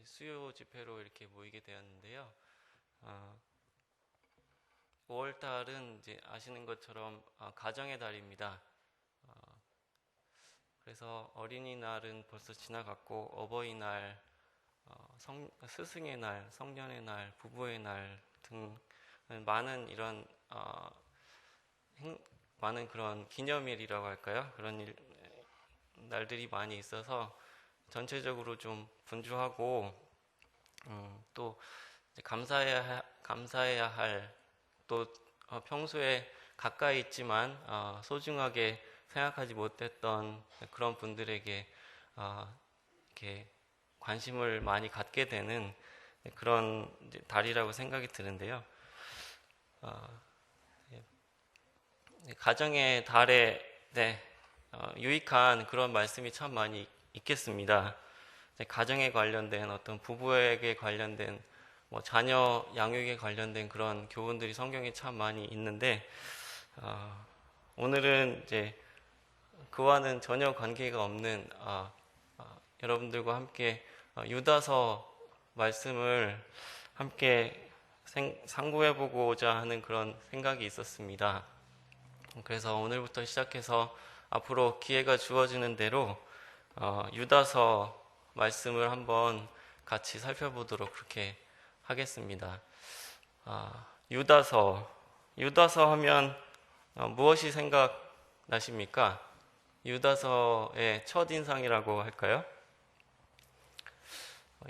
수요 집회로 이렇게 모이게 되었는데요. 5월 달은 이제 아시는 것처럼 가정의 달입니다. 그래서 어린이날은 벌써 지나갔고 어버이날, 스승의 날, 성년의 날, 부부의 날 등 많은 이런 많은 그런 기념일이라고 할까요? 그런 날들이 많이 있어서 전체적으로 좀 분주하고 또 감사해야 할 또 평소에 가까이 있지만 소중하게 생각하지 못했던 그런 분들에게 이렇게 관심을 많이 갖게 되는 그런 달이라고 생각이 드는데요. 가정의 달에 유익한 그런 말씀이 참 많이 있겠습니다. 가정에 관련된 어떤 부부에게 관련된 자녀 양육에 관련된 그런 교훈들이 성경에 참 많이 있는데 오늘은 이제 그와는 전혀 관계가 없는 여러분들과 함께 유다서 말씀을 함께 상고해보고자 하는 그런 생각이 있었습니다. 그래서 오늘부터 시작해서 앞으로 기회가 주어지는 대로 유다서 말씀을 한번 같이 살펴보도록 그렇게 하겠습니다. 유다서 하면 무엇이 생각나십니까? 유다서의 첫인상이라고 할까요?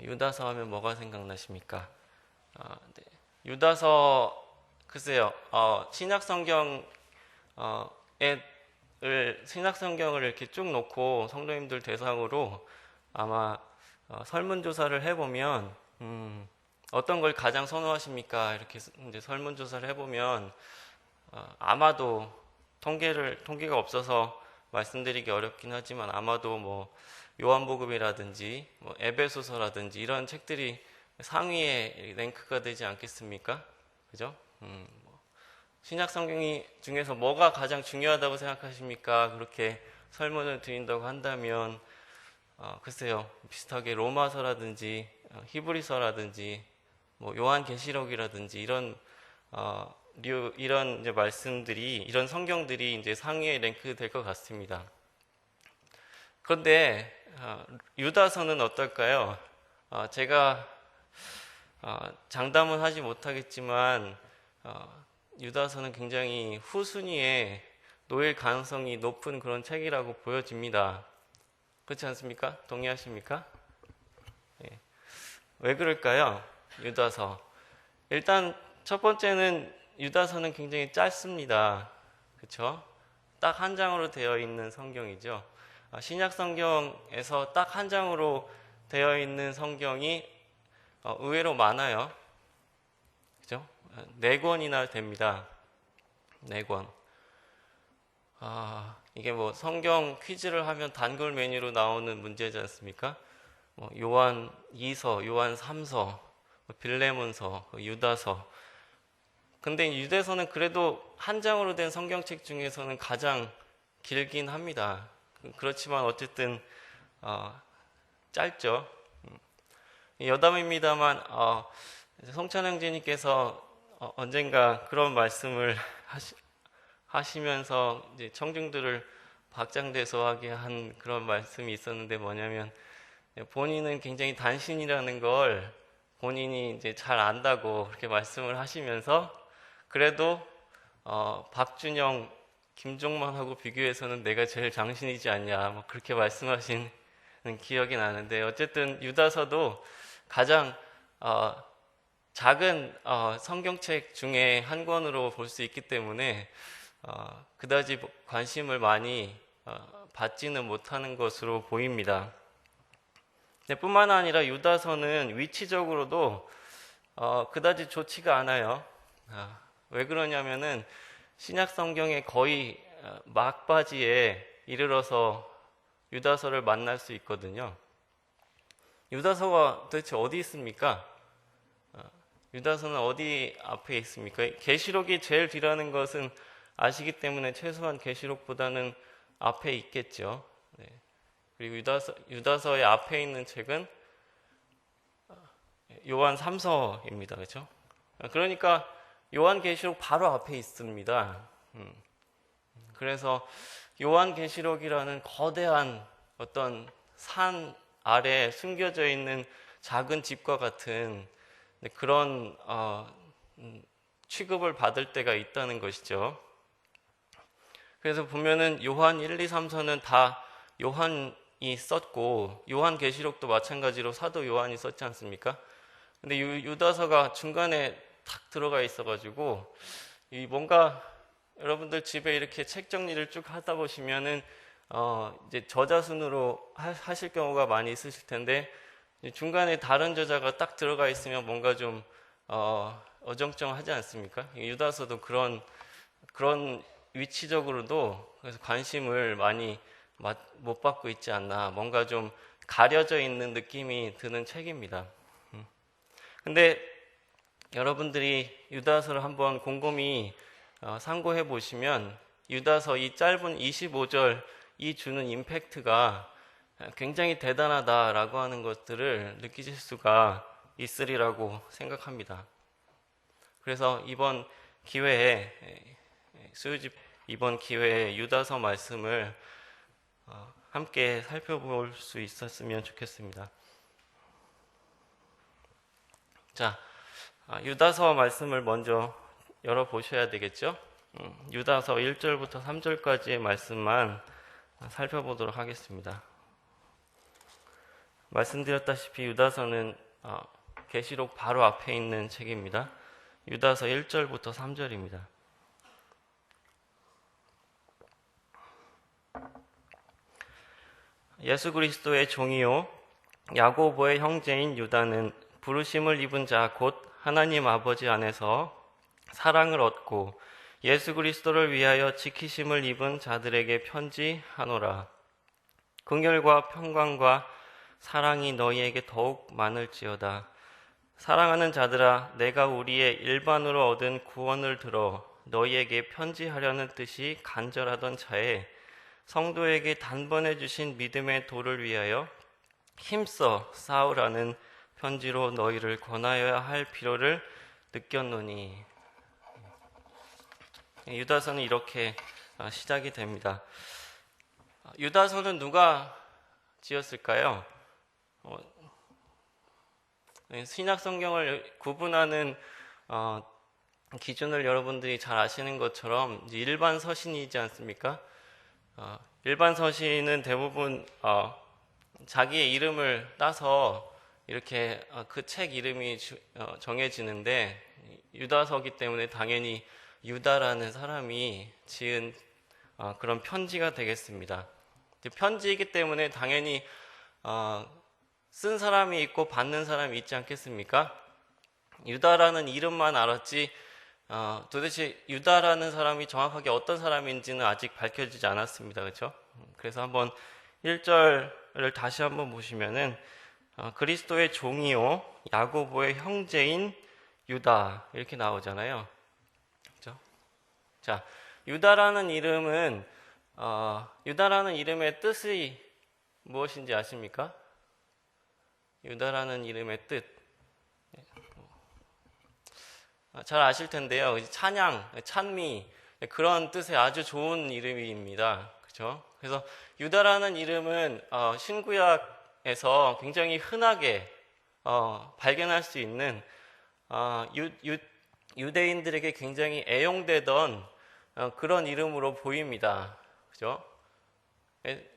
유다서 하면 뭐가 생각나십니까? 네. 유다서, 글쎄요, 신약성경을 이렇게 쭉 놓고 성도님들 대상으로 아마 설문조사를 해보면 어떤 걸 가장 선호하십니까? 이렇게 이제 설문조사를 해보면 아마도 통계가 없어서 말씀드리기 어렵긴 하지만 아마도 요한복음이라든지 에베소서라든지 이런 책들이 상위에 랭크가 되지 않겠습니까? 그죠? 신약 성경 중에서 뭐가 가장 중요하다고 생각하십니까? 그렇게 설문을 드린다고 한다면 글쎄요, 비슷하게 로마서라든지 히브리서라든지 요한계시록이라든지 이런 이제 말씀들이, 이런 성경들이 이제 상위에 랭크 될 것 같습니다. 그런데 유다서는 어떨까요? 제가 장담은 하지 못하겠지만 유다서는 굉장히 후순위에 놓일 가능성이 높은 그런 책이라고 보여집니다. 그렇지 않습니까? 동의하십니까? 네. 왜 그럴까요? 유다서. 일단 첫 번째는 유다서는 굉장히 짧습니다. 그렇죠? 딱 한 장으로 되어 있는 성경이죠. 신약 성경에서 딱 한 장으로 되어 있는 성경이 의외로 많아요. 그죠? 4권이나 됩니다. 4권. 이게 성경 퀴즈를 하면 단골 메뉴로 나오는 문제지 않습니까? 요한 2서, 요한 3서, 빌레몬서, 유다서. 근데 유다서는 그래도 한 장으로 된 성경책 중에서는 가장 길긴 합니다. 그렇지만 어쨌든 짧죠. 여담입니다만 성찬 형제님께서 언젠가 그런 말씀을 하시면서 이제 청중들을 박장대소하게 한 그런 말씀이 있었는데 뭐냐면 본인은 굉장히 단신이라는 걸 본인이 이제 잘 안다고 그렇게 말씀을 하시면서 그래도 박준영, 김종만하고 비교해서는 내가 제일 장신이지 않냐 그렇게 말씀하신 기억이 나는데 어쨌든 유다서도 가장 작은 성경책 중에 한 권으로 볼 수 있기 때문에 그다지 관심을 많이 받지는 못하는 것으로 보입니다. 뿐만 아니라 유다서는 위치적으로도 그다지 좋지가 않아요. 왜 그러냐면은 신약 성경의 거의 막바지에 이르러서 유다서를 만날 수 있거든요. 유다서가 도대체 어디 있습니까? 유다서는 어디 앞에 있습니까? 계시록이 제일 뒤라는 것은 아시기 때문에 최소한 계시록보다는 앞에 있겠죠. 네. 그리고 유다서의 앞에 있는 책은 요한 3서입니다. 그렇죠? 그러니까 요한계시록 바로 앞에 있습니다. 그래서 요한계시록이라는 거대한 어떤 산 아래 숨겨져 있는 작은 집과 같은 그런 취급을 받을 때가 있다는 것이죠. 그래서 보면은 요한 1, 2, 3서는 다 요한이 썼고 요한계시록도 마찬가지로 사도 요한이 썼지 않습니까? 근데 유다서가 중간에 탁 들어가 있어가지고 이 뭔가 여러분들 집에 이렇게 책 정리를 쭉 하다 보시면은 이제 저자 순으로 하실 경우가 많이 있으실 텐데 중간에 다른 저자가 딱 들어가 있으면 뭔가 좀 어정쩡하지 않습니까? 유다서도 그런 위치적으로도 그래서 관심을 많이 못 받고 있지 않나, 뭔가 좀 가려져 있는 느낌이 드는 책입니다. 근데 여러분들이 유다서를 한번 곰곰이 상고해 보시면 유다서 이 짧은 25절 이 주는 임팩트가 굉장히 대단하다라고 하는 것들을 느끼실 수가 있으리라고 생각합니다. 그래서 이번 기회에 유다서 말씀을 함께 살펴볼 수 있었으면 좋겠습니다. 자, 유다서 말씀을 먼저 열어보셔야 되겠죠? 유다서 1절부터 3절까지의 말씀만 살펴보도록 하겠습니다. 말씀드렸다시피 유다서는 계시록 바로 앞에 있는 책입니다. 유다서 1절부터 3절입니다. 예수 그리스도의 종이요 야고보의 형제인 유다는 부르심을 입은 자 곧 하나님 아버지 안에서 사랑을 얻고 예수 그리스도를 위하여 지키심을 입은 자들에게 편지하노라. 긍휼과 평강과 사랑이 너희에게 더욱 많을지어다. 사랑하는 자들아, 내가 우리의 일반으로 얻은 구원을 들어 너희에게 편지하려는 뜻이 간절하던 차에 성도에게 단번에 주신 믿음의 도를 위하여 힘써 싸우라는 편지로 너희를 권하여야 할 필요를 느꼈노니. 유다서는 이렇게 시작이 됩니다. 유다서는 누가 지었을까요? 신약 성경을 구분하는 기준을 여러분들이 잘 아시는 것처럼 일반 서신이지 않습니까? 일반 서신은 대부분 자기의 이름을 따서 이렇게 그 책 이름이 정해지는데 유다서기 때문에 당연히 유다라는 사람이 지은 그런 편지가 되겠습니다. 편지이기 때문에 당연히 쓴 사람이 있고 받는 사람이 있지 않겠습니까? 유다라는 이름만 알았지 도대체 유다라는 사람이 정확하게 어떤 사람인지는 아직 밝혀지지 않았습니다. 그렇죠? 그래서 한번 1절을 다시 한번 보시면은 그리스도의 종이요 야고보의 형제인 유다 이렇게 나오잖아요. 그렇죠? 자, 유다라는 이름은 유다라는 이름의 뜻이 무엇인지 아십니까? 유다라는 이름의 뜻 잘 아실 텐데요. 찬양, 찬미 그런 뜻의 아주 좋은 이름입니다. 그렇죠? 그래서 유다라는 이름은 신구약에서 굉장히 흔하게 발견할 수 있는 유대인들에게 굉장히 애용되던 그런 이름으로 보입니다. 그죠?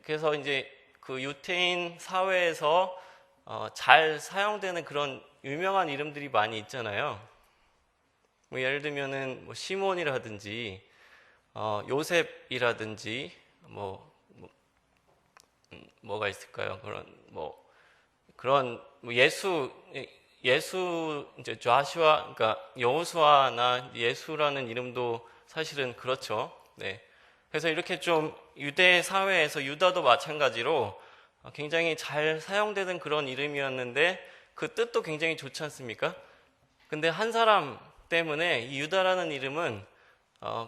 그래서 이제 그 유대인 사회에서 잘 사용되는 그런 유명한 이름들이 많이 있잖아요. 뭐 예를 들면은 뭐 시몬이라든지 요셉이라든지 뭐가 있을까요? 그런 예수 이제 좌슈아 그러니까 여호수아나 예수라는 이름도 사실은 그렇죠. 네. 그래서 이렇게 좀 유대 사회에서 유다도 마찬가지로 굉장히 잘 사용되는 그런 이름이었는데 그 뜻도 굉장히 좋지 않습니까? 근데 한 사람 때문에 이 유다라는 이름은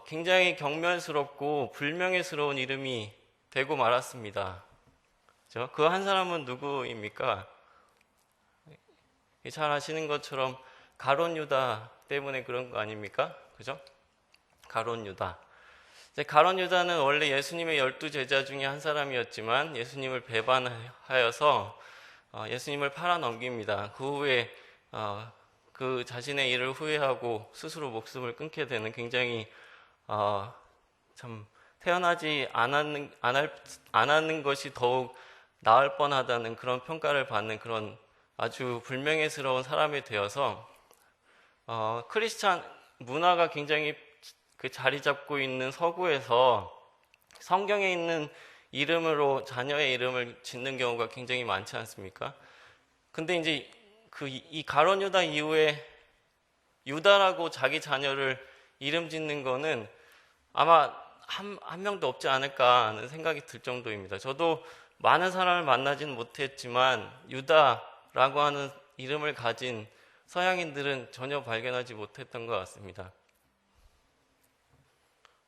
굉장히 경멸스럽고 불명예스러운 이름이 되고 말았습니다. 그 한 사람은 누구입니까? 잘 아시는 것처럼 가룟 유다 때문에 그런 거 아닙니까? 그죠? 가룟 유다. 가룟 유다는 원래 예수님의 12제자 중에 한 사람이었지만 예수님을 배반하여서 예수님을 팔아넘깁니다. 그 후에 그 자신의 일을 후회하고 스스로 목숨을 끊게 되는 굉장히 참 태어나지 않았는 것이 더욱 나을 뻔하다는 그런 평가를 받는 그런 아주 불명예스러운 사람이 되어서 크리스찬 문화가 굉장히 그 자리 잡고 있는 서구에서 성경에 있는 이름으로 자녀의 이름을 짓는 경우가 굉장히 많지 않습니까? 근데 이제 이 가룟 유다 이후에 유다라고 자기 자녀를 이름 짓는 거는 아마 한 명도 없지 않을까 하는 생각이 들 정도입니다. 저도 많은 사람을 만나진 못했지만 유다라고 하는 이름을 가진 서양인들은 전혀 발견하지 못했던 것 같습니다.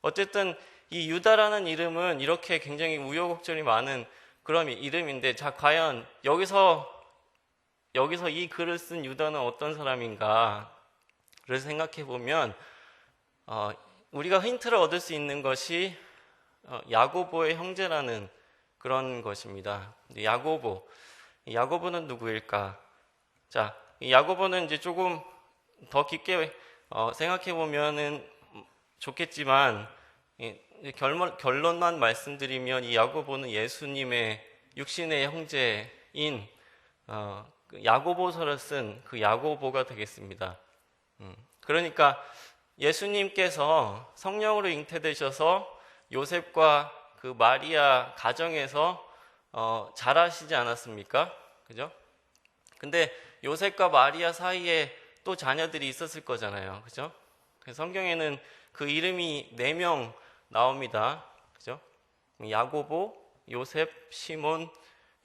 어쨌든 이 유다라는 이름은 이렇게 굉장히 우여곡절이 많은 그런 이름인데, 자, 과연 여기서 이 글을 쓴 유다는 어떤 사람인가를 생각해 보면 우리가 힌트를 얻을 수 있는 것이 야고보의 형제라는 그런 것입니다. 야고보는 누구일까? 자, 야고보는 이제 조금 더 깊게 생각해 보면은 좋겠지만 결론만 말씀드리면 이 야고보는 예수님의 육신의 형제인 야고보서를 쓴 그 야고보가 되겠습니다. 그러니까 예수님께서 성령으로 잉태되셔서 요셉과 그 마리아 가정에서 자라시지 않았습니까? 그죠? 근데 요셉과 마리아 사이에 또 자녀들이 있었을 거잖아요. 그죠? 성경에는 그 이름이 4명 나옵니다. 그죠? 야고보, 요셉, 시몬,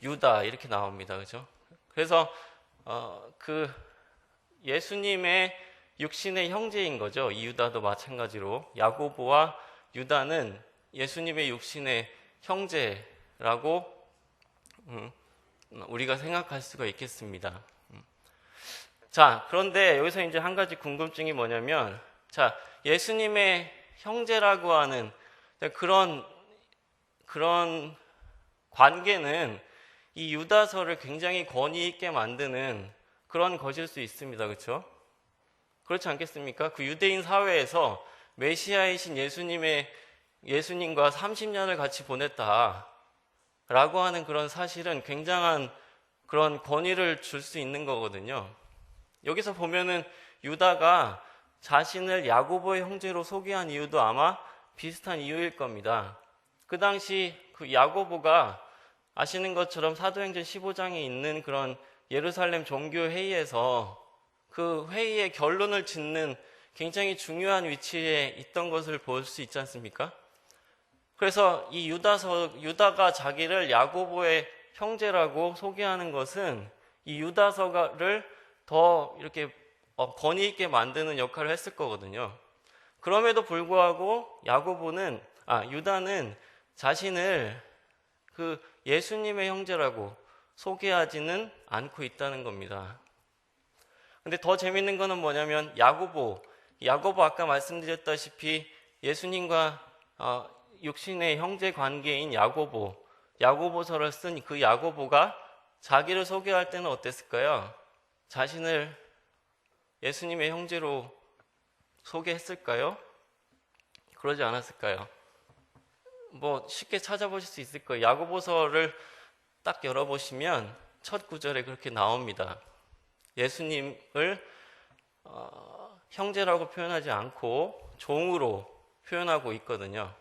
유다 이렇게 나옵니다. 그죠? 그래서 그 예수님의 육신의 형제인 거죠. 이 유다도 마찬가지로 야고보와 유다는 예수님의 육신의 형제라고 우리가 생각할 수가 있겠습니다. 자, 그런데 여기서 이제 한 가지 궁금증이 뭐냐면, 자, 예수님의 형제라고 하는 그런 관계는 이 유다서를 굉장히 권위 있게 만드는 그런 것일 수 있습니다. 그렇죠? 그렇지 않겠습니까? 그 유대인 사회에서 메시아이신 예수님과 30년을 같이 보냈다라고 하는 그런 사실은 굉장한 그런 권위를 줄 수 있는 거거든요. 여기서 보면은 유다가 자신을 야고보의 형제로 소개한 이유도 아마 비슷한 이유일 겁니다. 그 당시 그 야고보가 아시는 것처럼 사도행전 15장에 있는 그런 예루살렘 종교회의에서 그 회의의 결론을 짓는 굉장히 중요한 위치에 있던 것을 볼 수 있지 않습니까? 그래서 이 유다가 자기를 야고보의 형제라고 소개하는 것은 이 유다서를 더 이렇게 권위 있게 만드는 역할을 했을 거거든요. 그럼에도 불구하고 유다는 자신을 그 예수님의 형제라고 소개하지는 않고 있다는 겁니다. 근데 더 재밌는 거는 뭐냐면 야고보 아까 말씀드렸다시피 예수님과 육신의 형제 관계인 야고보서를 쓴 그 야고보가 자기를 소개할 때는 어땠을까요? 자신을 예수님의 형제로 소개했을까요? 그러지 않았을까요? 뭐 쉽게 찾아보실 수 있을 거예요. 야고보서를 딱 열어보시면 첫 구절에 그렇게 나옵니다. 예수님을 형제라고 표현하지 않고 종으로 표현하고 있거든요.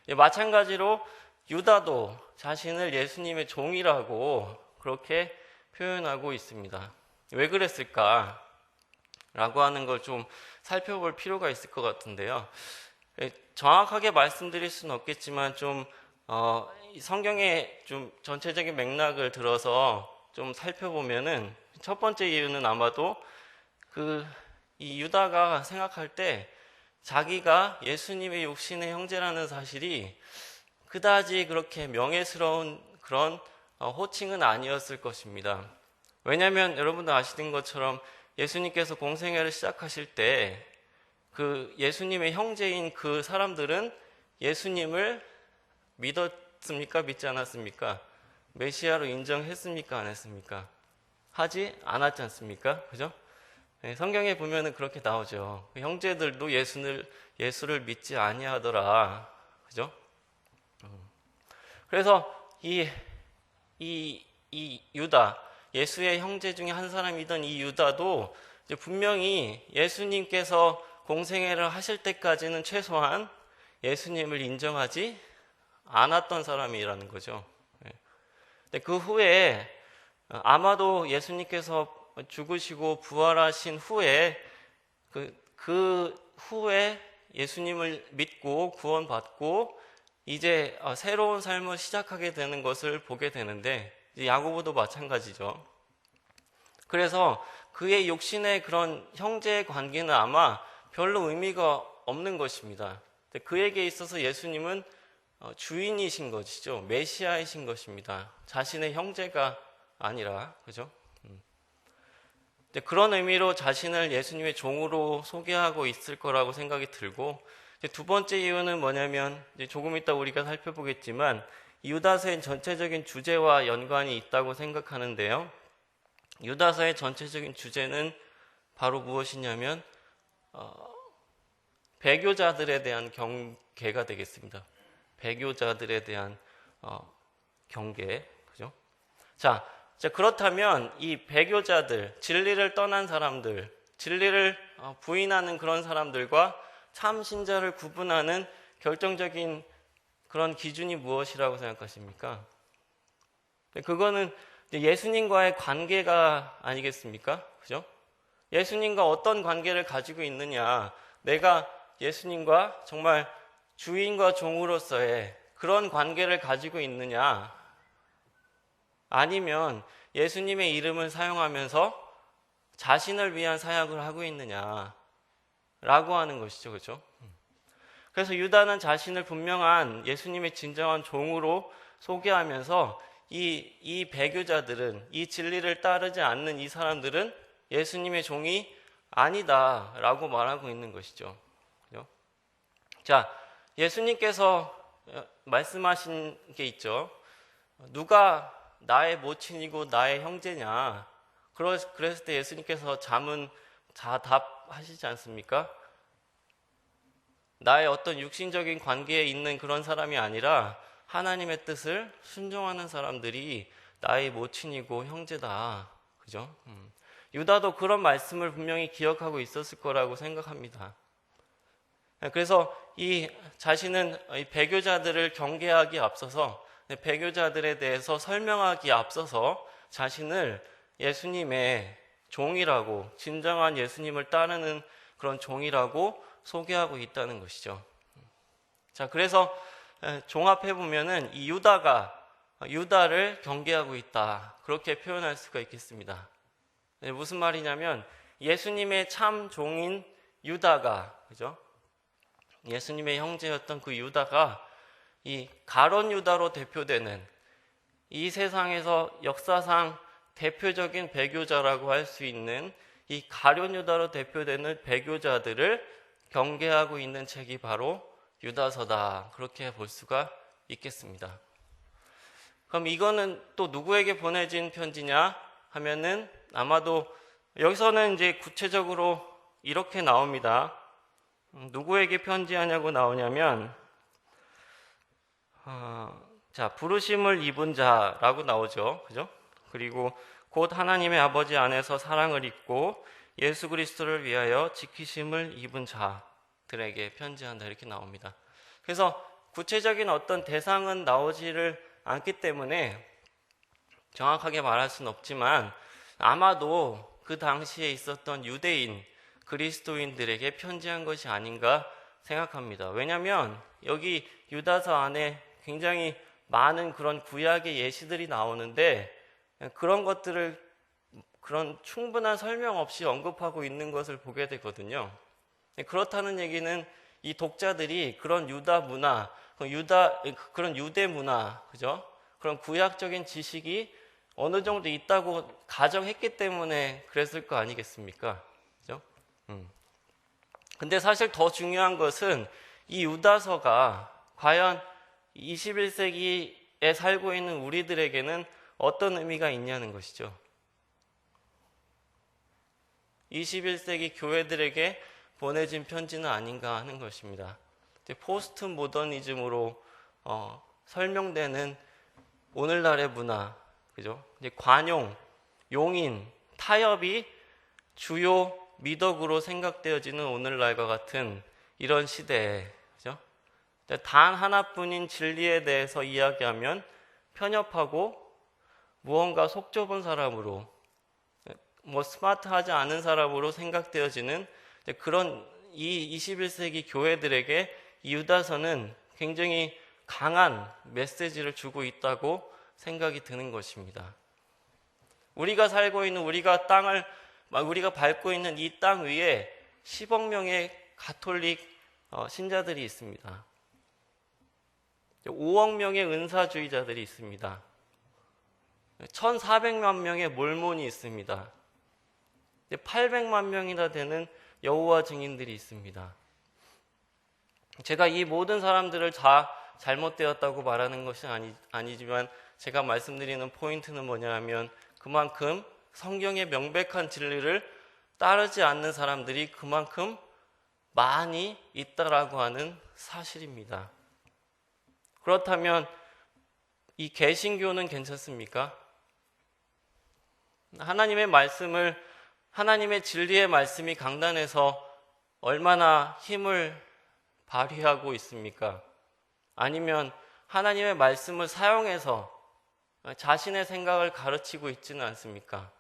마찬가지로 유다도 자신을 예수님의 종이라고 그렇게 표현하고 있습니다. 왜 그랬을까? 라고 하는 걸 좀 살펴볼 필요가 있을 것 같은데요. 정확하게 말씀드릴 수는 없겠지만 성경의 좀 전체적인 맥락을 들어서 좀 살펴보면은 첫 번째 이유는 아마도 이 유다가 생각할 때 자기가 예수님의 육신의 형제라는 사실이 그다지 그렇게 명예스러운 그런 호칭은 아니었을 것입니다. 왜냐하면 여러분도 아시는 것처럼 예수님께서 공생애를 시작하실 때 그 예수님의 형제인 그 사람들은 예수님을 믿었습니까? 믿지 않았습니까? 메시아로 인정했습니까? 안 했습니까? 하지 않았지 않습니까? 그죠? 네, 성경에 보면은 그렇게 나오죠. 형제들도 예수를 믿지 아니하더라. 그죠? 그래서 이 유다, 예수의 형제 중에 한 사람이던 이 유다도 이제 분명히 예수님께서 공생애를 하실 때까지는 최소한 예수님을 인정하지 않았던 사람이라는 거죠. 근데 그 후에 아마도 예수님께서 죽으시고 부활하신 후에 그 후에 예수님을 믿고 구원받고 이제 새로운 삶을 시작하게 되는 것을 보게 되는데 야고보도 마찬가지죠. 그래서 그의 육신의 그런 형제의 관계는 아마 별로 의미가 없는 것입니다. 그에게 있어서 예수님은 주인이신 것이죠. 메시아이신 것입니다. 자신의 형제가 아니라, 그죠? 그런 의미로 자신을 예수님의 종으로 소개하고 있을 거라고 생각이 들고, 두 번째 이유는 뭐냐면, 조금 이따 우리가 살펴보겠지만, 유다서의 전체적인 주제와 연관이 있다고 생각하는데요. 유다서의 전체적인 주제는 바로 무엇이냐면, 배교자들에 대한 경계가 되겠습니다. 배교자들에 대한 경계, 그죠? 자, 그렇다면 이 배교자들, 진리를 떠난 사람들, 진리를 부인하는 그런 사람들과 참 신자를 구분하는 결정적인 그런 기준이 무엇이라고 생각하십니까? 그거는 예수님과의 관계가 아니겠습니까? 그죠? 예수님과 어떤 관계를 가지고 있느냐, 내가 예수님과 정말 주인과 종으로서의 그런 관계를 가지고 있느냐, 아니면 예수님의 이름을 사용하면서 자신을 위한 사역을 하고 있느냐 라고 하는 것이죠. 그렇죠? 그래서 유다는 자신을 분명한 예수님의 진정한 종으로 소개하면서 이 배교자들은, 이 진리를 따르지 않는 이 사람들은 예수님의 종이 아니다 라고 말하고 있는 것이죠. 그렇죠? 자, 예수님께서 말씀하신 게 있죠. 누가 나의 모친이고 나의 형제냐. 그랬을 때 예수님께서 자문 다 답하시지 않습니까? 나의 어떤 육신적인 관계에 있는 그런 사람이 아니라 하나님의 뜻을 순종하는 사람들이 나의 모친이고 형제다. 그죠? 유다도 그런 말씀을 분명히 기억하고 있었을 거라고 생각합니다. 그래서 자신은 이 배교자들을 경계하기 앞서서, 배교자들에 대해서 설명하기 앞서서 자신을 예수님의 종이라고, 진정한 예수님을 따르는 그런 종이라고 소개하고 있다는 것이죠. 자, 그래서 종합해 보면은 이 유다를 경계하고 있다, 그렇게 표현할 수가 있겠습니다. 무슨 말이냐면 예수님의 참 종인 유다가, 그죠? 예수님의 형제였던 그 유다가 이 가룟 유다로 대표되는, 이 세상에서 역사상 대표적인 배교자라고 할 수 있는 이 가룟 유다로 대표되는 배교자들을 경계하고 있는 책이 바로 유다서다, 그렇게 볼 수가 있겠습니다. 그럼 이거는 또 누구에게 보내진 편지냐 하면은 아마도 여기서는 이제 구체적으로 이렇게 나옵니다. 누구에게 편지하냐고 나오냐면 부르심을 입은 자라고 나오죠. 그죠? 그리고 곧 하나님의 아버지 안에서 사랑을 입고 예수 그리스도를 위하여 지키심을 입은 자들에게 편지한다, 이렇게 나옵니다. 그래서 구체적인 어떤 대상은 나오지를 않기 때문에 정확하게 말할 수는 없지만 아마도 그 당시에 있었던 유대인, 그리스도인들에게 편지한 것이 아닌가 생각합니다. 왜냐하면 여기 유다서 안에 굉장히 많은 그런 구약의 예시들이 나오는데 그런 것들을 그런 충분한 설명 없이 언급하고 있는 것을 보게 되거든요. 그렇다는 얘기는 이 독자들이 그런 유다 문화, 그런 유대 문화, 그죠? 그런 구약적인 지식이 어느 정도 있다고 가정했기 때문에 그랬을 거 아니겠습니까? 그죠? 근데 사실 더 중요한 것은 이 유다서가 과연 21세기에 살고 있는 우리들에게는 어떤 의미가 있냐는 것이죠. 21세기 교회들에게 보내진 편지는 아닌가 하는 것입니다. 포스트 모더니즘으로 설명되는 오늘날의 문화, 그죠? 이제 관용, 용인, 타협이 주요 미덕으로 생각되어지는 오늘날과 같은 이런 시대에, 그죠? 단 하나뿐인 진리에 대해서 이야기하면 편협하고 무언가 속 좁은 사람으로, 스마트하지 않은 사람으로 생각되어지는 그런 이 21세기 교회들에게 이 유다서는 굉장히 강한 메시지를 주고 있다고 생각이 드는 것입니다. 우리가 살고 있는 우리가 밟고 있는 이 땅 위에 10억 명의 가톨릭 신자들이 있습니다. 5억 명의 은사주의자들이 있습니다. 1,400만 명의 몰몬이 있습니다. 800만 명이나 되는 여호와 증인들이 있습니다. 제가 이 모든 사람들을 다 잘못되었다고 말하는 것이 아니지만 제가 말씀드리는 포인트는 뭐냐 하면 그만큼 성경의 명백한 진리를 따르지 않는 사람들이 그만큼 많이 있다라고 하는 사실입니다. 그렇다면 이 개신교는 괜찮습니까? 하나님의 진리의 말씀이 강단에서 얼마나 힘을 발휘하고 있습니까? 아니면 하나님의 말씀을 사용해서 자신의 생각을 가르치고 있지는 않습니까?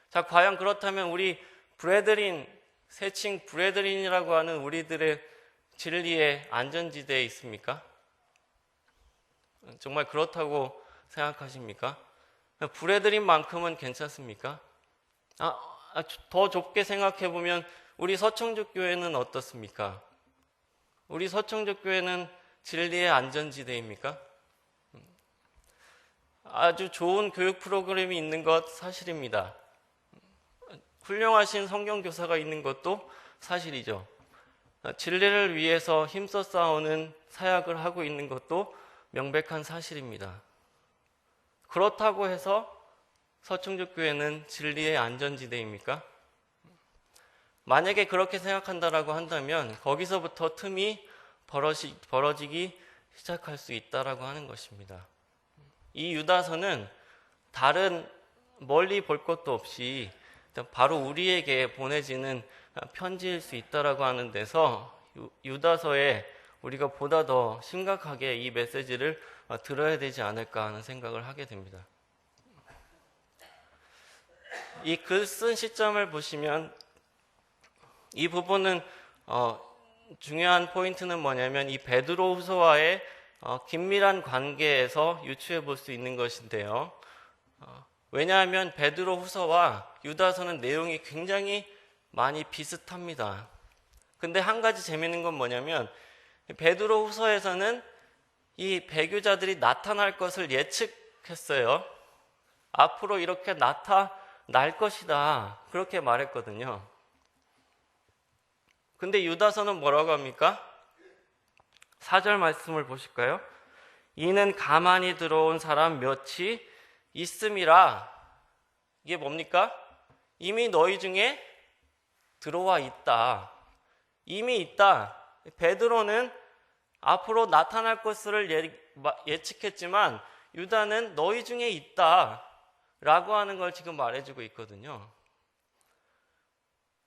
자, 과연 그렇다면 우리 새칭 브레드린이라고 하는 우리들의 진리의 안전지대에 있습니까? 정말 그렇다고 생각하십니까? 브레드린만큼은 괜찮습니까? 더 좁게 생각해보면 우리 서청적 교회는 어떻습니까? 우리 서청적 교회는 진리의 안전지대입니까? 아주 좋은 교육 프로그램이 있는 것 사실입니다. 훌륭하신 성경교사가 있는 것도 사실이죠. 진리를 위해서 힘써 싸우는 사역을 하고 있는 것도 명백한 사실입니다. 그렇다고 해서 서청적 교회는 진리의 안전지대입니까? 만약에 그렇게 생각한다라고 한다면 거기서부터 틈이 벌어지기 시작할 수 있다라고 하는 것입니다. 이 유다서는 다른 멀리 볼 것도 없이 바로 우리에게 보내지는 편지일 수 있다라고 하는 데서 유다서에 우리가 보다 더 심각하게 이 메시지를 들어야 되지 않을까 하는 생각을 하게 됩니다. 이 글 쓴 시점을 보시면 이 부분은 중요한 포인트는 뭐냐면 이 베드로후서와의 긴밀한 관계에서 유추해 볼 수 있는 것인데요. 왜냐하면 베드로후서와 유다서는 내용이 굉장히 많이 비슷합니다. 근데 한 가지 재미있는 건 뭐냐면 베드로후서에서는 이 배교자들이 나타날 것을 예측했어요. 앞으로 이렇게 나타날 것이다. 그렇게 말했거든요. 근데 유다서는 뭐라고 합니까? 4절 말씀을 보실까요? 이는 가만히 들어온 사람 몇이 있음이라. 이게 뭡니까? 이미 너희 중에 들어와 있다. 이미 있다. 베드로는 앞으로 나타날 것을 예측했지만 유다는 너희 중에 있다 라고 하는 걸 지금 말해주고 있거든요.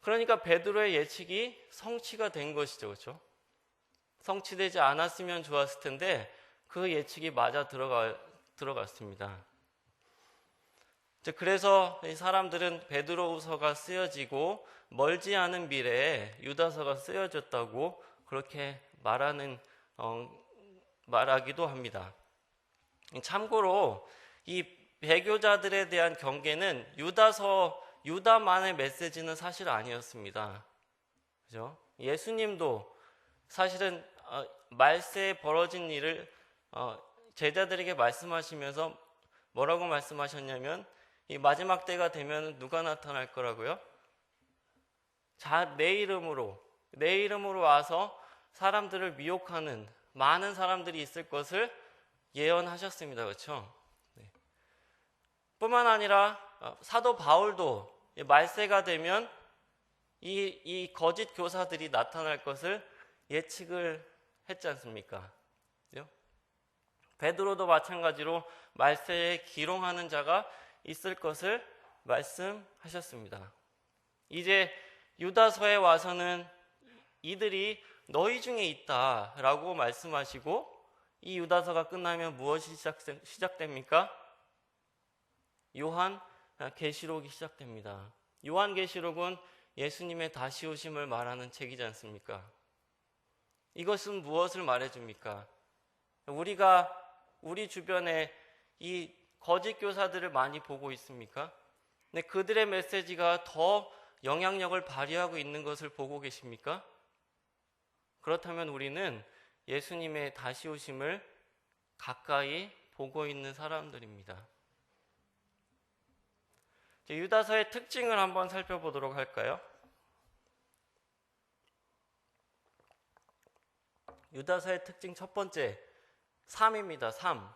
그러니까 베드로의 예측이 성취가 된 것이죠. 그렇죠? 성취되지 않았으면 좋았을 텐데 그 예측이 맞아 들어갔습니다. 그래서 이 사람들은 베드로후서가 쓰여지고 멀지 않은 미래에 유다서가 쓰여졌다고 그렇게 말하기도 합니다. 참고로 이 배교자들에 대한 경계는 유다만의 메시지는 사실 아니었습니다. 그죠? 예수님도 사실은 말세에 벌어진 일을 제자들에게 말씀하시면서 뭐라고 말씀하셨냐면 이 마지막 때가 되면 누가 나타날 거라고요? 내 이름으로 와서 사람들을 미혹하는 많은 사람들이 있을 것을 예언하셨습니다. 그렇죠? 네. 뿐만 아니라 사도 바울도 말세가 되면 이 거짓 교사들이 나타날 것을 예측을 했지 않습니까? 그죠? 베드로도 마찬가지로 말세에 기롱하는 자가 있을 것을 말씀하셨습니다. 이제 유다서에 와서는 이들이 너희 중에 있다라고 말씀하시고, 이 유다서가 끝나면 무엇이 시작됩니까? 요한계시록이 시작됩니다. 요한계시록은 예수님의 다시 오심을 말하는 책이지 않습니까? 이것은 무엇을 말해줍니까? 우리가 우리 주변에 이 거짓 교사들을 많이 보고 있습니까? 근데 그들의 메시지가 더 영향력을 발휘하고 있는 것을 보고 계십니까? 그렇다면 우리는 예수님의 다시 오심을 가까이 보고 있는 사람들입니다. 유다서의 특징을 한번 살펴보도록 할까요? 유다서의 특징 첫 번째, 3입니다. 3.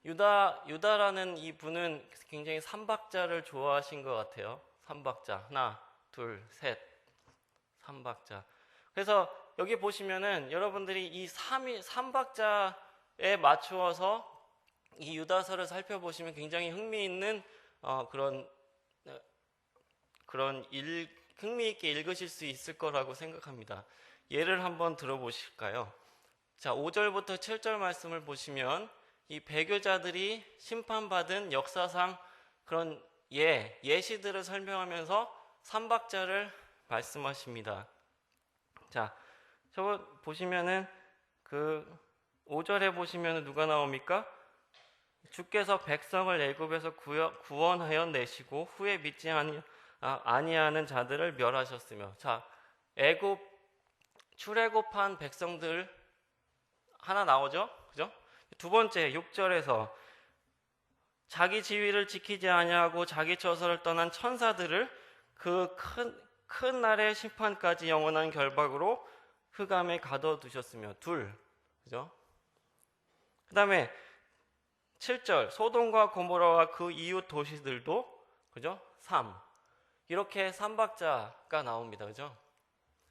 유다라는 이 분은 굉장히 삼박자를 좋아하신 것 같아요. 삼박자. 하나, 둘, 셋. 삼박자. 그래서 여기 보시면은 여러분들이 이 삼박자에 맞추어서 이 유다서를 살펴보시면 굉장히 흥미있는 흥미있게 읽으실 수 있을 거라고 생각합니다. 예를 한번 들어보실까요? 자, 5절부터 7절 말씀을 보시면 이 배교자들이 심판받은 역사상 그런 예시들을 설명하면서 삼박자를 말씀하십니다. 자, 저거 보시면은 그 5절에 보시면은 누가 나옵니까? 주께서 백성을 애굽에서 구원하여 내시고 후에 믿지 아니하는 자들을 멸하셨으며. 자, 출애굽한 백성들 하나 나오죠? 그죠? 두 번째 6절에서 자기 지위를 지키지 아니하고 자기 처소를 떠난 천사들을 그 큰 날의 심판까지 영원한 결박으로 흑암에 가둬두셨으며. 둘, 그죠? 그 다음에 7절 소돔과 고모라와 그 이웃 도시들도, 그죠? 3. 이렇게 삼박자가 나옵니다. 그죠?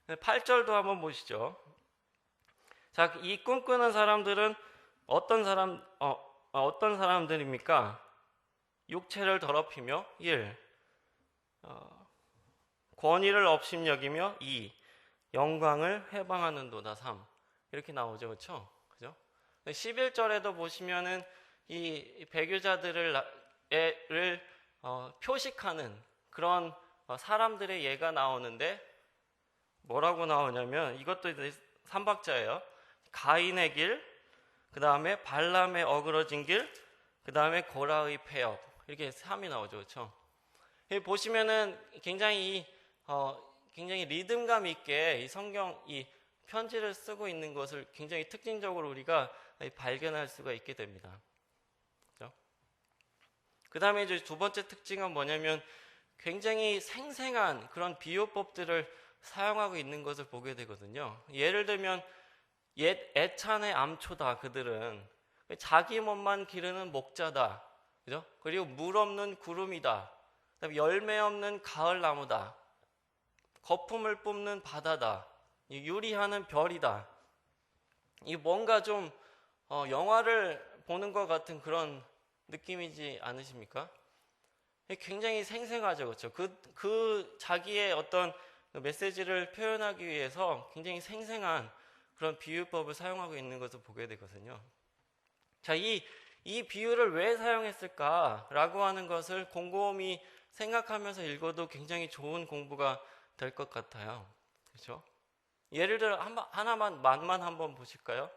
8절도 한번 보시죠. 자, 이 꿈꾸는 사람들은 어떤 사람들입니까? 육체를 더럽히며. 1. 권위를 업심여기며. 2. 영광을 해방하는도다. 3. 이렇게 나오죠. 그렇죠? 그죠? 11절에도 보시면은 이 배교자들을 표식하는 그런 사람들의 예가 나오는데 뭐라고 나오냐면 이것도 이제 삼박자예요. 가인의 길, 그 다음에 발람의 어그러진 길, 그 다음에 고라의 폐역. 이렇게 3이 나오죠. 그렇죠? 여기 보시면은 굉장히 리듬감 있게 이 성경, 이 편지를 쓰고 있는 것을 굉장히 특징적으로 우리가 발견할 수가 있게 됩니다. 그렇죠? 그 다음에 이제 두 번째 특징은 뭐냐면 굉장히 생생한 그런 비유법들을 사용하고 있는 것을 보게 되거든요. 예를 들면 옛 애찬의 암초다. 그들은 자기 몸만 기르는 목자다. 그죠? 그리고 물 없는 구름이다. 그다음에 열매 없는 가을 나무다. 거품을 뿜는 바다다. 유리하는 별이다. 이 뭔가 좀 영화를 보는 것 같은 그런 느낌이지 않으십니까? 굉장히 생생하죠. 그렇죠? 그 자기의 어떤 메시지를 표현하기 위해서 굉장히 생생한 그런 비유법을 사용하고 있는 것을 보게 되거든요. 자, 이 비유를 왜 사용했을까라고 하는 것을 곰곰이 생각하면서 읽어도 굉장히 좋은 공부가 될 것 같아요. 그렇죠? 예를 들어 맛만 한번 보실까요?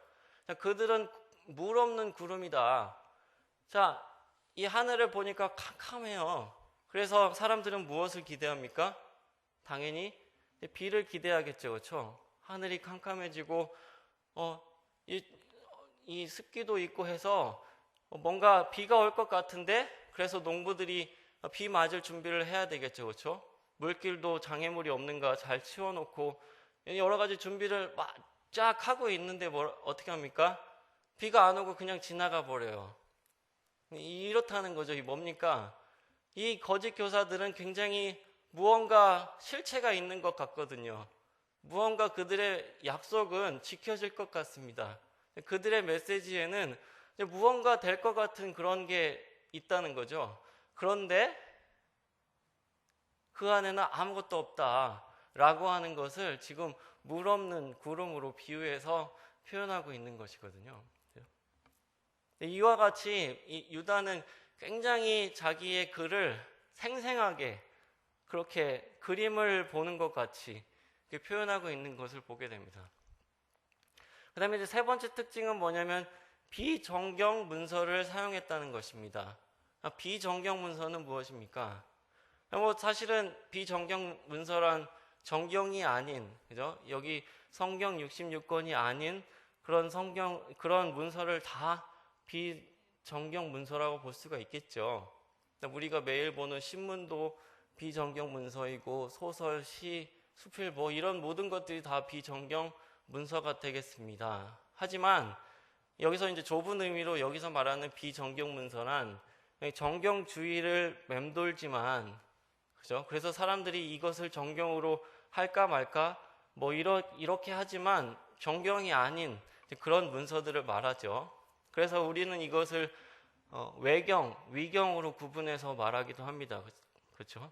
자, 그들은 물 없는 구름이다. 자, 이 하늘을 보니까 캄캄해요. 그래서 사람들은 무엇을 기대합니까? 당연히 비를 기대하겠죠. 그렇죠? 하늘이 캄캄해지고 이 이 습기도 있고 해서 뭔가 비가 올 것 같은데, 그래서 농부들이 비 맞을 준비를 해야 되겠죠, 그렇죠? 물길도 장애물이 없는가 잘 치워놓고 여러 가지 준비를 막 쫙 하고 있는데 어떻게 합니까? 비가 안 오고 그냥 지나가 버려요. 이렇다는 거죠. 이 뭡니까? 이 거짓 교사들은 굉장히 무언가 실체가 있는 것 같거든요. 무언가 그들의 약속은 지켜질 것 같습니다. 그들의 메시지에는 무언가 될 것 같은 그런 게 있다는 거죠. 그런데 그 안에는 아무것도 없다라고 하는 것을 지금 물 없는 구름으로 비유해서 표현하고 있는 것이거든요. 이와 같이 이 유다는 굉장히 자기의 글을 생생하게 그렇게 그림을 보는 것 같이 표현하고 있는 것을 보게 됩니다. 그 다음에 이제 세 번째 특징은 뭐냐면 비정경 문서를 사용했다는 것입니다. 비정경 문서는 무엇입니까? 사실은 비정경 문서란 정경이 아닌, 그죠? 여기 성경 66권이 아닌 그런 문서를 다 비정경 문서라고 볼 수가 있겠죠. 우리가 매일 보는 신문도 비정경 문서이고 소설, 시, 수필 이런 모든 것들이 다 비정경 문서가 되겠습니다. 하지만 여기서 이제 좁은 의미로 여기서 말하는 비정경 문서란 정경주의를 맴돌지만, 그죠? 그래서 사람들이 이것을 정경으로 할까 말까 이렇게 하지만 정경이 아닌 그런 문서들을 말하죠. 그래서 우리는 이것을 외경, 위경으로 구분해서 말하기도 합니다. 그렇죠?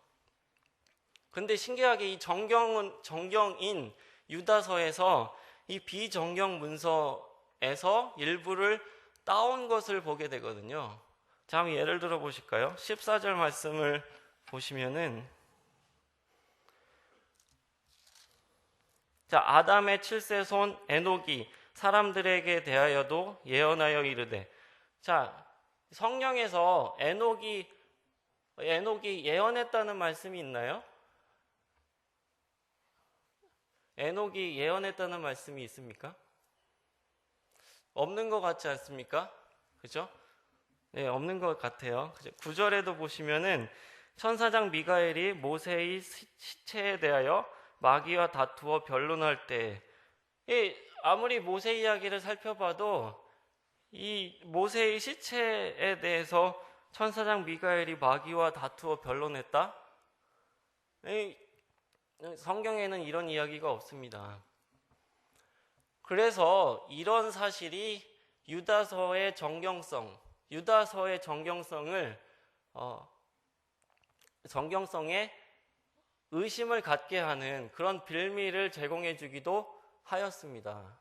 근데 신기하게 이 정경인 유다서에서 이 비정경 문서에서 일부를 따온 것을 보게 되거든요. 자, 한번 예를 들어 보실까요? 14절 말씀을 보시면은, 자, 아담의 7세 손 에녹이 사람들에게 대하여도 예언하여 이르되. 자, 성경에서 에녹이 예언했다는 말씀이 있나요? 에녹이 예언했다는 말씀이 있습니까? 없는 것 같지 않습니까? 그죠? 네, 없는 것 같아요. 9절에도 보시면은 천사장 미가엘이 모세의 시체에 대하여 마귀와 다투어 변론할 때, 아무리 모세 이야기를 살펴봐도 이 모세의 시체에 대해서 천사장 미가엘이 마귀와 다투어 변론했다? 성경에는 이런 이야기가 없습니다. 그래서 이런 사실이 유다서의 정경성을 정경성에 의심을 갖게 하는 그런 빌미를 제공해 주기도 하였습니다.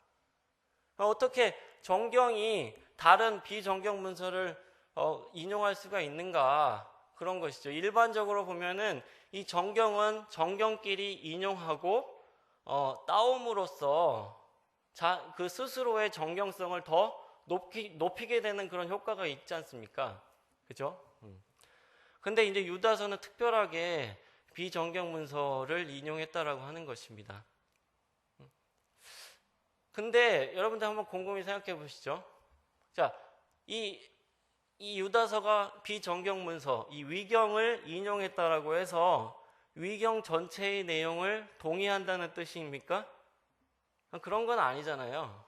어떻게 정경이 다른 비정경 문서를 인용할 수가 있는가, 그런 것이죠. 일반적으로 보면은 이 정경은 정경끼리 인용하고 따옴으로써 그 스스로의 정경성을 더 높이게 되는 그런 효과가 있지 않습니까? 그죠? 근데 이제 유다서는 특별하게 비정경 문서를 인용했다라고 하는 것입니다. 근데 여러분들 한번 곰곰이 생각해 보시죠. 자, 이 유다서가 비정경 문서, 이 위경을 인용했다라고 해서 위경 전체의 내용을 동의한다는 뜻입니까? 그런 건 아니잖아요.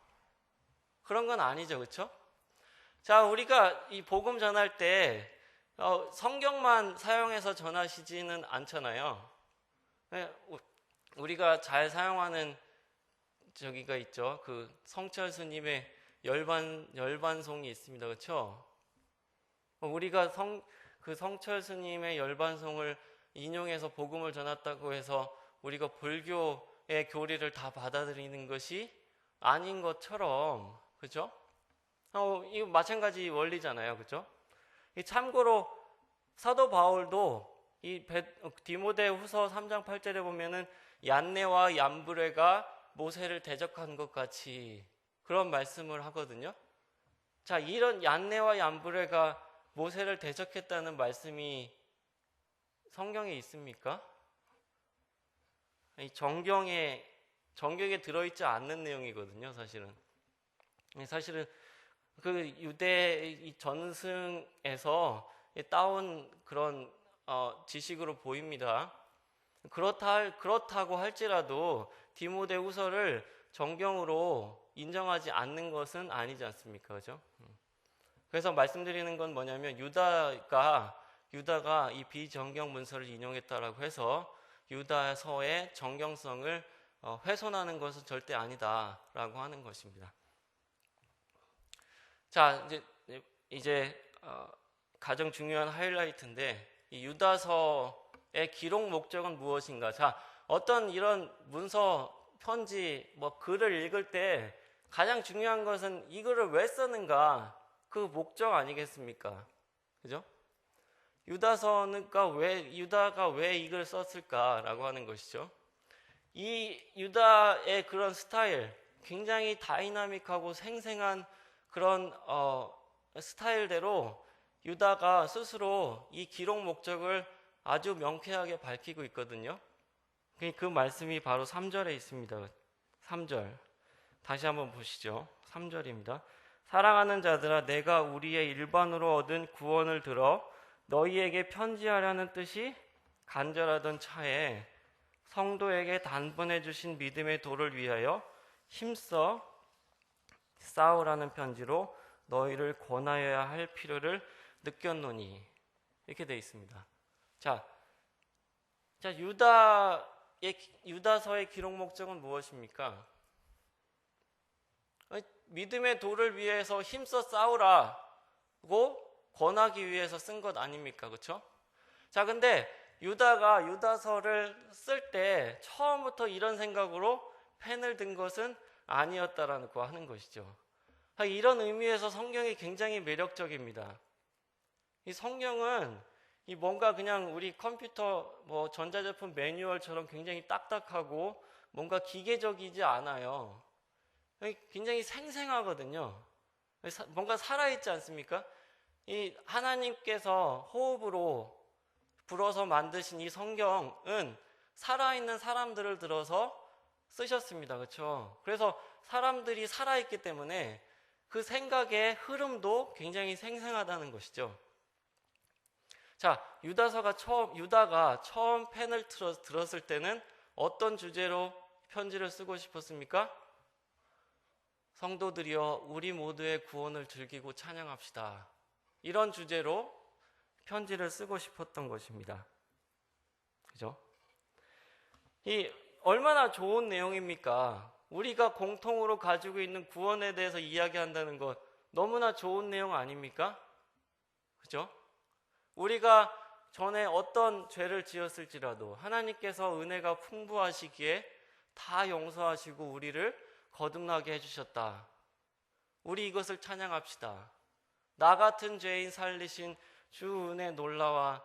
그런 건 아니죠, 그렇죠? 자, 우리가 이 복음 전할 때 성경만 사용해서 전하시지는 않잖아요. 우리가 잘 사용하는 저기가 있죠. 그 성철 스님의 열반송이 있습니다. 그렇죠? 우리가 그 성철 스님의 열반송을 인용해서 복음을 전했다고 해서 우리가 불교의 교리를 다 받아들이는 것이 아닌 것처럼, 그죠? 이거 마찬가지 원리잖아요. 그죠? 참고로 사도 바울도 이 디모데후서 3장 8절에 보면은 얀네와 얀브레가 모세를 대적한 것 같이 그런 말씀을 하거든요. 자, 이런 얀네와 얀브레가 모세를 대적했다는 말씀이 성경에 있습니까? 정경에 들어있지 않는 내용이거든요, 사실은. 사실은 그 유대 이 전승에서 따온 그런 지식으로 보입니다. 그렇다고 할지라도 디모데후서를 정경으로 인정하지 않는 것은 아니지 않습니까? 그죠? 그래서 말씀드리는 건 뭐냐면 유다가 이 비정경 문서를 인용했다라고 해서 유다서의 정경성을 훼손하는 것은 절대 아니다라고 하는 것입니다. 자, 이제 가장 중요한 하이라이트인데 이 유다서의 기록 목적은 무엇인가? 자, 어떤 이런 문서, 편지, 글을 읽을 때 가장 중요한 것은 이 글을 왜 썼는가? 그 목적 아니겠습니까? 그죠? 유다가 왜 이 글을 썼을까라고 하는 것이죠. 이 유다의 그런 스타일, 굉장히 다이나믹하고 생생한 그런 스타일대로 유다가 스스로 이 기록 목적을 아주 명쾌하게 밝히고 있거든요. 그 말씀이 바로 3절에 있습니다. 3절 다시 한번 보시죠. 3절입니다. 사랑하는 자들아, 내가 우리의 일반으로 얻은 구원을 들어 너희에게 편지하려는 뜻이 간절하던 차에 성도에게 단번에 주신 믿음의 도를 위하여 힘써 싸우라는 편지로 너희를 권하여야 할 필요를 느꼈노니. 이렇게 되어 있습니다. 자, 유다서의 기록 목적은 무엇입니까? 믿음의 도를 위해서 힘써 싸우라고 권하기 위해서 쓴 것 아닙니까? 그렇죠? 자, 근데 유다가 유다서를 쓸 때 처음부터 이런 생각으로 펜을 든 것은 아니었다라고 하는 것이죠. 이런 의미에서 성경이 굉장히 매력적입니다. 이 성경은 뭔가 그냥 우리 컴퓨터 전자제품 매뉴얼처럼 굉장히 딱딱하고 뭔가 기계적이지 않아요. 굉장히 생생하거든요. 뭔가 살아있지 않습니까? 이 하나님께서 호흡으로 불어서 만드신 이 성경은 살아있는 사람들을 들어서 쓰셨습니다. 그렇죠? 그래서 사람들이 살아있기 때문에 그 생각의 흐름도 굉장히 생생하다는 것이죠. 자, 유다가 처음 펜을 들었을 때는 어떤 주제로 편지를 쓰고 싶었습니까? 성도들이여, 우리 모두의 구원을 즐기고 찬양합시다. 이런 주제로 편지를 쓰고 싶었던 것입니다. 그죠? 이 얼마나 좋은 내용입니까? 우리가 공통으로 가지고 있는 구원에 대해서 이야기한다는 것 너무나 좋은 내용 아닙니까? 그죠? 우리가 전에 어떤 죄를 지었을지라도 하나님께서 은혜가 풍부하시기에 다 용서하시고 우리를 거듭나게 해주셨다. 우리 이것을 찬양합시다. 나 같은 죄인 살리신 주 은혜 놀라와.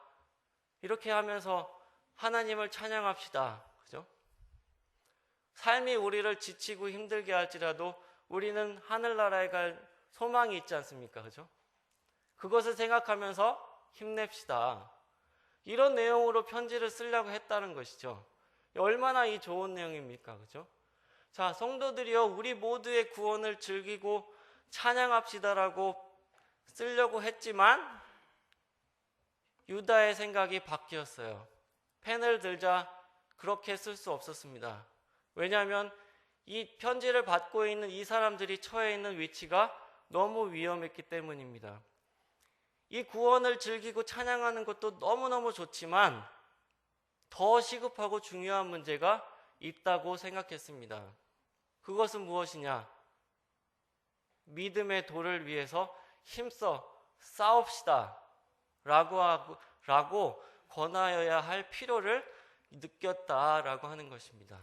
이렇게 하면서 하나님을 찬양합시다. 그죠? 삶이 우리를 지치고 힘들게 할지라도 우리는 하늘나라에 갈 소망이 있지 않습니까? 그죠? 그것을 생각하면서 힘냅시다. 이런 내용으로 편지를 쓰려고 했다는 것이죠. 얼마나 이 좋은 내용입니까? 그죠? 자, 성도들이여, 우리 모두의 구원을 즐기고 찬양합시다라고 쓰려고 했지만 유다의 생각이 바뀌었어요. 펜을 들자 그렇게 쓸 수 없었습니다. 왜냐하면 이 편지를 받고 있는 이 사람들이 처해 있는 위치가 너무 위험했기 때문입니다. 이 구원을 즐기고 찬양하는 것도 너무너무 좋지만 더 시급하고 중요한 문제가 있다고 생각했습니다. 그것은 무엇이냐? 믿음의 도를 위해서 힘써 싸웁시다 라고 권하여야 할 필요를 느꼈다라고 하는 것입니다.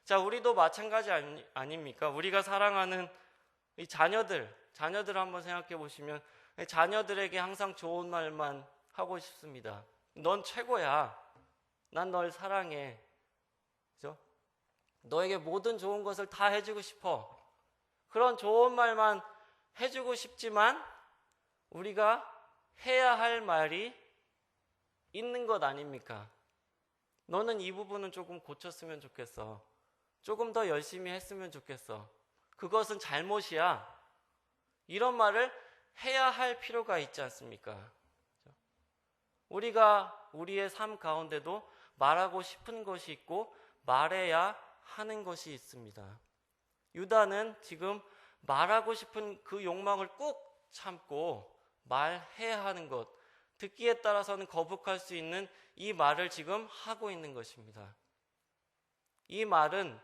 자, 우리도 마찬가지 아닙니까? 우리가 사랑하는 이 자녀들 한번 생각해 보시면 자녀들에게 항상 좋은 말만 하고 싶습니다. 넌 최고야. 난 널 사랑해. 그죠? 너에게 모든 좋은 것을 다 해주고 싶어. 그런 좋은 말만 해주고 싶지만 우리가 해야 할 말이 있는 것 아닙니까? 너는 이 부분은 조금 고쳤으면 좋겠어. 조금 더 열심히 했으면 좋겠어. 그것은 잘못이야. 이런 말을 해야 할 필요가 있지 않습니까? 우리가 우리의 삶 가운데도 말하고 싶은 것이 있고 말해야 하는 것이 있습니다. 유다는 지금 말하고 싶은 그 욕망을 꾹 참고 말해야 하는 것, 듣기에 따라서는 거북할 수 있는 이 말을 지금 하고 있는 것입니다. 이 말은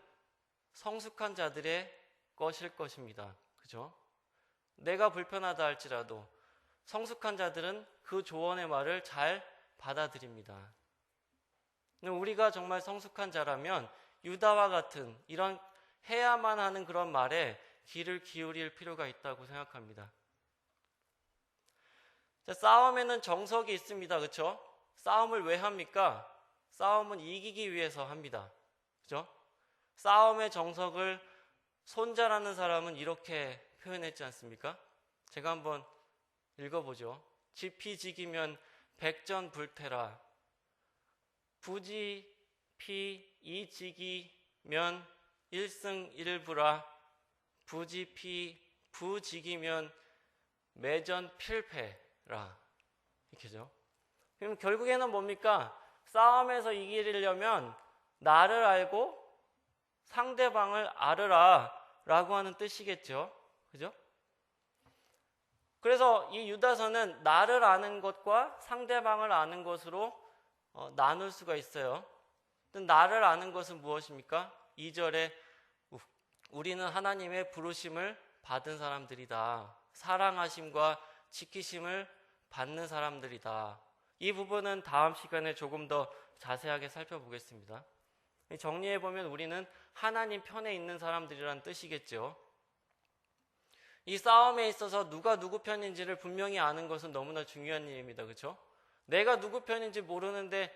성숙한 자들의 것일 것입니다. 그죠? 내가 불편하다 할지라도 성숙한 자들은 그 조언의 말을 잘 받아들입니다. 우리가 정말 성숙한 자라면 유다와 같은 이런 해야만 하는 그런 말에 귀를 기울일 필요가 있다고 생각합니다. 자, 싸움에는 정석이 있습니다. 그렇죠? 싸움을 왜 합니까? 싸움은 이기기 위해서 합니다. 그렇죠? 싸움의 정석을 손자라는 사람은 이렇게 표현했지 않습니까? 제가 한번 읽어보죠. 지피지기면 백전불태라. 부지피이지기면 일승일부라. 부지기면 매전필패라. 이렇게죠. 그럼 결국에는 뭡니까? 싸움에서 이기려면 나를 알고 상대방을 알으라 라고 하는 뜻이겠죠. 그죠? 그래서 이 유다서는 나를 아는 것과 상대방을 아는 것으로 나눌 수가 있어요. 나를 아는 것은 무엇입니까? 2절에 우리는 하나님의 부르심을 받은 사람들이다. 사랑하심과 지키심을 받는 사람들이다. 이 부분은 다음 시간에 조금 더 자세하게 살펴보겠습니다. 정리해보면 우리는 하나님 편에 있는 사람들이라는 뜻이겠죠. 이 싸움에 있어서 누가 누구 편인지를 분명히 아는 것은 너무나 중요한 일입니다. 그렇죠? 내가 누구 편인지 모르는데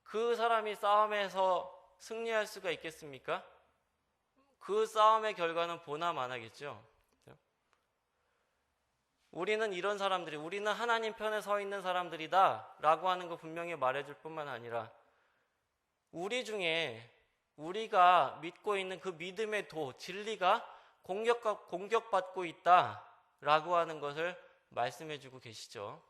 그 사람이 싸움에서 승리할 수가 있겠습니까? 그 싸움의 결과는 보나마나겠죠. 우리는 이런 사람들이, 우리는 하나님 편에 서 있는 사람들이다 라고 하는 거 분명히 말해줄 뿐만 아니라 우리 중에 우리가 믿고 있는 그 믿음의 도, 진리가 공격받고 있다 라고 하는 것을 말씀해주고 계시죠.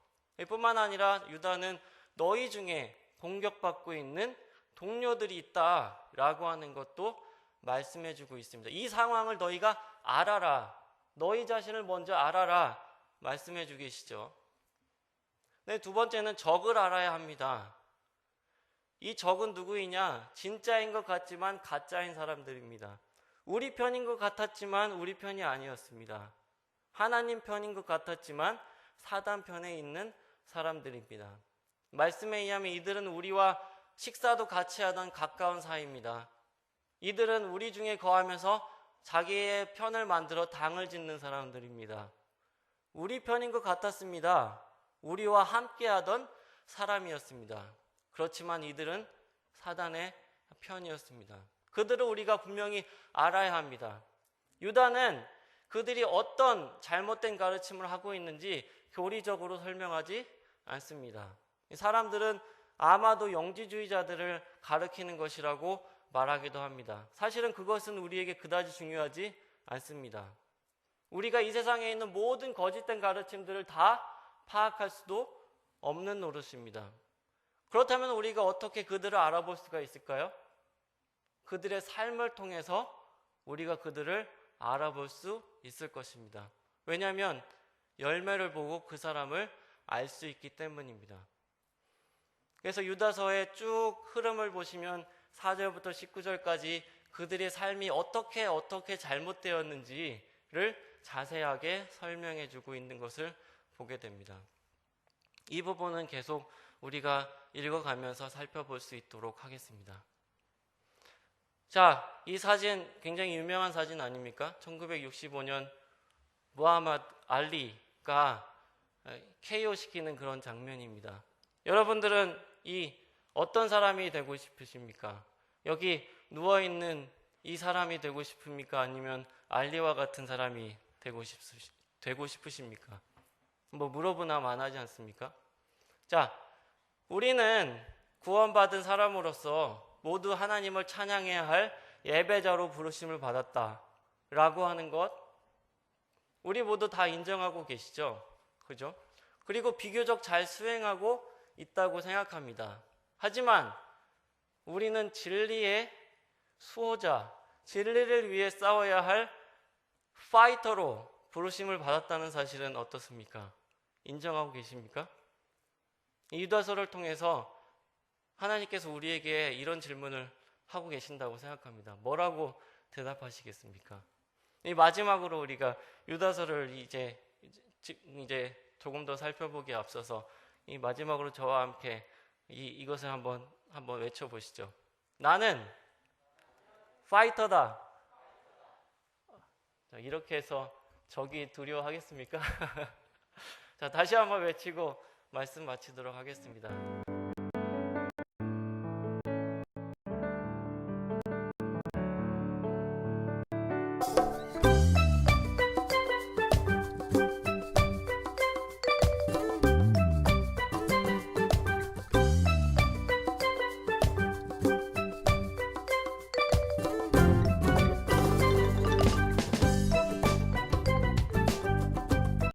뿐만 아니라 유다는 너희 중에 공격받고 있는 동료들이 있다 라고 하는 것도 말씀해주고 있습니다. 이 상황을 너희가 알아라. 너희 자신을 먼저 알아라. 말씀해주고 계시죠. 네, 두 번째는 적을 알아야 합니다. 이 적은 누구이냐? 진짜인 것 같지만 가짜인 사람들입니다. 우리 편인 것 같았지만 우리 편이 아니었습니다. 하나님 편인 것 같았지만 사단 편에 있는 사람들입니다. 말씀에 의하면 이들은 우리와 식사도 같이 하던 가까운 사이입니다. 이들은 우리 중에 거하면서 자기의 편을 만들어 당을 짓는 사람들입니다. 우리 편인 것 같았습니다. 우리와 함께하던 사람이었습니다. 그렇지만 이들은 사단의 편이었습니다. 그들을 우리가 분명히 알아야 합니다. 유다는 그들이 어떤 잘못된 가르침을 하고 있는지 교리적으로 설명하지 않습니다. 사람들은 아마도 영지주의자들을 가리키는 것이라고 말하기도 합니다. 사실은 그것은 우리에게 그다지 중요하지 않습니다. 우리가 이 세상에 있는 모든 거짓된 가르침들을 다 파악할 수도 없는 노릇입니다. 그렇다면 우리가 어떻게 그들을 알아볼 수가 있을까요? 그들의 삶을 통해서 우리가 그들을 알아볼 수 있을 것입니다. 왜냐하면 열매를 보고 그 사람을 알 수 있기 때문입니다. 그래서 유다서의 쭉 흐름을 보시면 4절부터 19절까지 그들의 삶이 어떻게 잘못되었는지를 자세하게 설명해 주고 있는 것을 보게 됩니다. 이 부분은 계속 우리가 읽어가면서 살펴볼 수 있도록 하겠습니다. 자, 이 사진 굉장히 유명한 사진 아닙니까? 1965년 무하마드 알리가 KO시키는 그런 장면입니다. 여러분들은 이 어떤 사람이 되고 싶으십니까? 여기 누워있는 이 사람이 되고 싶습니까? 아니면 알리와 같은 사람이 되고 싶으십니까? 뭐 물어보나 마나지 않습니까? 자, 우리는 구원받은 사람으로서 모두 하나님을 찬양해야 할 예배자로 부르심을 받았다 라고 하는 것, 우리 모두 다 인정하고 계시죠? 그죠? 그리고 비교적 잘 수행하고 있다고 생각합니다. 하지만 우리는 진리의 수호자, 진리를 위해 싸워야 할 파이터로 부르심을 받았다는 사실은 어떻습니까? 인정하고 계십니까? 이 유다서를 통해서 하나님께서 우리에게 이런 질문을 하고 계신다고 생각합니다. 뭐라고 대답하시겠습니까? 이 마지막으로 우리가 유다서를 이제 조금 더 살펴보기에 앞서서 이 마지막으로 저와 함께 이것을 한번 외쳐보시죠. 나는 파이터다. 자, 이렇게 해서 적이 두려워하겠습니까? 자, 다시 한번 외치고 말씀 마치도록 하겠습니다.